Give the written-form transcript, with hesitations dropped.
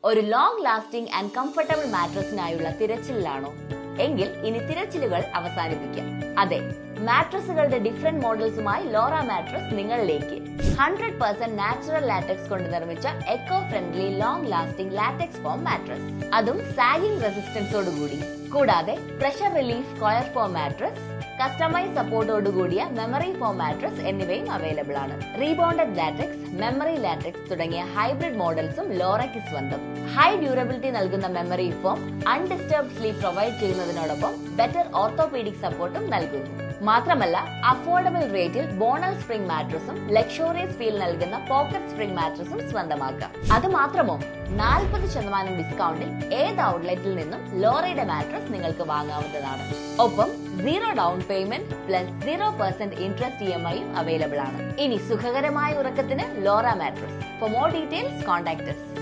ഒരു long lasting and comfortable മാട്രസിനായുള്ള തിരച്ചിലാണോ? എങ്കിൽ ഇനി തിരച്ചിലുകൾ അവസാനിപ്പിക്കാം. അതെ, മാട്രസുകളുടെ ഡിഫറെന്റ് മോഡൽസുമായി ലോറ മാട്രസ് നിങ്ങളിലേക്ക്. 100% നാച്ചുറൽ ലാറ്റക്സ് കൊണ്ട് നിർമ്മിച്ച eco friendly long lasting latex foam mattress, അതും സാഗിംഗ് റെസിസ്റ്റൻസോടുകൂടി. കൂടാതെ pressure relief square foam mattress, customise സപ്പോർട്ടോടുകൂടിയ മെമ്മറി ഫോം മാട്രസ് എന്നിവയും അവൈലബിൾ ആണ്. റീബോണ്ടഡ് ലാറ്റക്സ്, മെമ്മറി ലാറ്റക്സ് തുടങ്ങിയ ഹൈബ്രിഡ് മോഡൽസും ലോറയ്ക്ക് സ്വന്തം. ഹൈ ഡ്യൂറബിലിറ്റി നൽകുന്ന memory foam undisturbed sleep provide ചെയ്യുന്നതിനോടൊപ്പം ബെറ്റർ ഓർത്തോപീഡിക് സപ്പോർട്ടും നൽകുന്നു. മാത്രമല്ല, അഫോർഡബിൾ റേറ്റിൽ ബോണൽ സ്പ്രിംഗ് മാട്രസും ലക്ഷറിയസ് ഫീൽ നൽകുന്ന പോക്കറ്റ് സ്പ്രിംഗ് മാട്രസും സ്വന്തമാക്കാം. അത് മാത്രമോ, 40% ഡിസ്കൗണ്ടിൽ ഏത് ഔട്ട്ലെറ്റിൽ നിന്നും ലോറയുടെ മാട്രസ് നിങ്ങൾക്ക് വാങ്ങാവുന്നതാണ്. ഒപ്പം 0 down payment plus 0% interest EMI available ആണ്. ഇനി സുഖകരമായ ഉറക്കത്തിന് Lora mattress. For more details contact us.